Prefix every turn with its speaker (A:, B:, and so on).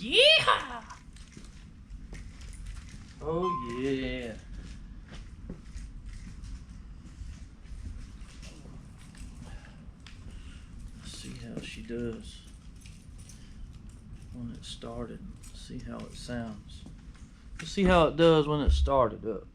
A: Yeah! Oh yeah. Let's see how she does when it started. See how it sounds. Let's see how it does when it started up.